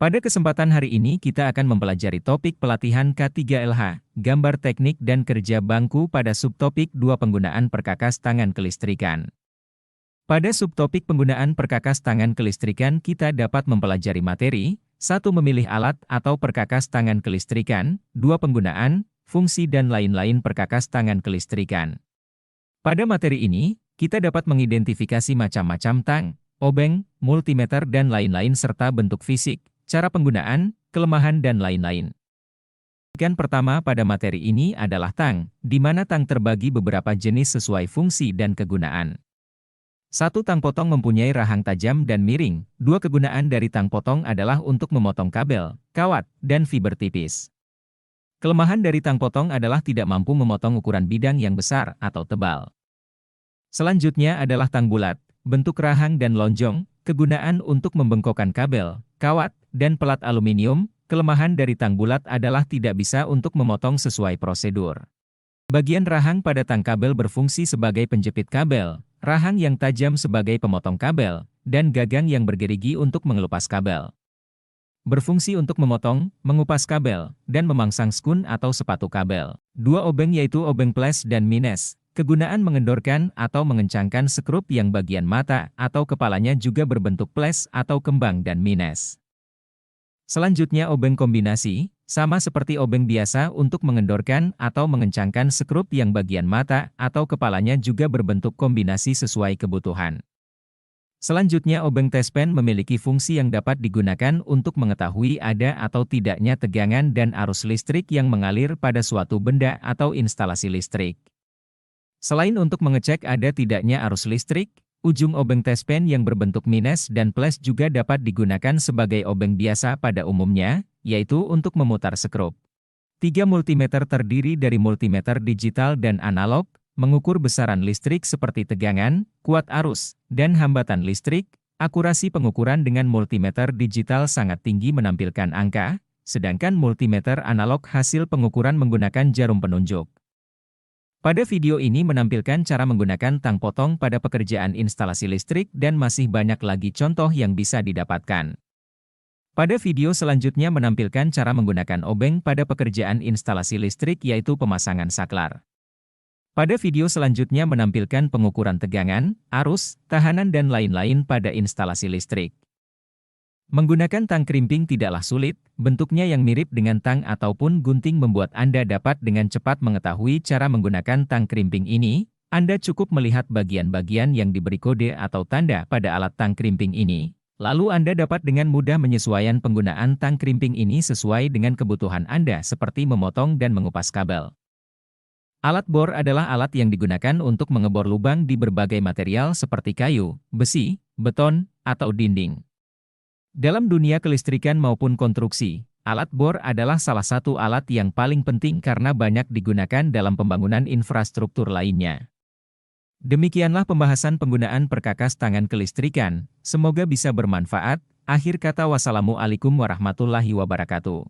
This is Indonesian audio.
Pada kesempatan hari ini kita akan mempelajari topik pelatihan K3LH, gambar teknik dan kerja bangku pada subtopik 2 penggunaan perkakas tangan kelistrikan. Pada subtopik penggunaan perkakas tangan kelistrikan kita dapat mempelajari materi, 1 memilih alat atau perkakas tangan kelistrikan, 2 penggunaan, fungsi dan lain-lain perkakas tangan kelistrikan. Pada materi ini, kita dapat mengidentifikasi macam-macam tang, obeng, multimeter dan lain-lain serta bentuk fisik, cara penggunaan, kelemahan dan lain-lain. Bagian pertama pada materi ini adalah tang, di mana tang terbagi beberapa jenis sesuai fungsi dan kegunaan. 1. Tang potong mempunyai rahang tajam dan miring. 2. Kegunaan dari tang potong adalah untuk memotong kabel, kawat, dan fiber tipis. Kelemahan dari tang potong adalah tidak mampu memotong ukuran bidang yang besar atau tebal. Selanjutnya adalah tang bulat, bentuk rahang dan lonjong, kegunaan untuk membengkokkan kabel, kawat, dan pelat aluminium. Kelemahan dari tang bulat adalah tidak bisa untuk memotong sesuai prosedur. Bagian rahang pada tang kabel berfungsi sebagai penjepit kabel, rahang yang tajam sebagai pemotong kabel, dan gagang yang bergerigi untuk mengelupas kabel. Berfungsi untuk memotong, mengupas kabel, dan memangsang skun atau sepatu kabel. 2 obeng yaitu obeng plus dan minus. Kegunaan mengendorkan atau mengencangkan skrup yang bagian mata atau kepalanya juga berbentuk plus atau kembang dan minus. Selanjutnya obeng kombinasi, sama seperti obeng biasa untuk mengendorkan atau mengencangkan skrup yang bagian mata atau kepalanya juga berbentuk kombinasi sesuai kebutuhan. Selanjutnya obeng tespen memiliki fungsi yang dapat digunakan untuk mengetahui ada atau tidaknya tegangan dan arus listrik yang mengalir pada suatu benda atau instalasi listrik. Selain untuk mengecek ada tidaknya arus listrik, ujung obeng tespen yang berbentuk minus dan plus juga dapat digunakan sebagai obeng biasa pada umumnya, yaitu untuk memutar skrup. 3. Multimeter terdiri dari multimeter digital dan analog, mengukur besaran listrik seperti tegangan, kuat arus, dan hambatan listrik. Akurasi pengukuran dengan multimeter digital sangat tinggi menampilkan angka, sedangkan multimeter analog hasil pengukuran menggunakan jarum penunjuk. Pada video ini menampilkan cara menggunakan tang potong pada pekerjaan instalasi listrik dan masih banyak lagi contoh yang bisa didapatkan. Pada video selanjutnya menampilkan cara menggunakan obeng pada pekerjaan instalasi listrik yaitu pemasangan saklar. Pada video selanjutnya menampilkan pengukuran tegangan, arus, tahanan dan lain-lain pada instalasi listrik. Menggunakan tang krimping tidaklah sulit, bentuknya yang mirip dengan tang ataupun gunting membuat Anda dapat dengan cepat mengetahui cara menggunakan tang krimping ini. Anda cukup melihat bagian-bagian yang diberi kode atau tanda pada alat tang krimping ini. Lalu Anda dapat dengan mudah menyesuaikan penggunaan tang krimping ini sesuai dengan kebutuhan Anda seperti memotong dan mengupas kabel. Alat bor adalah alat yang digunakan untuk mengebor lubang di berbagai material seperti kayu, besi, beton, atau dinding. Dalam dunia kelistrikan maupun konstruksi, alat bor adalah salah satu alat yang paling penting karena banyak digunakan dalam pembangunan infrastruktur lainnya. Demikianlah pembahasan penggunaan perkakas tangan kelistrikan, semoga bisa bermanfaat. Akhir kata wassalamualaikum warahmatullahi wabarakatuh.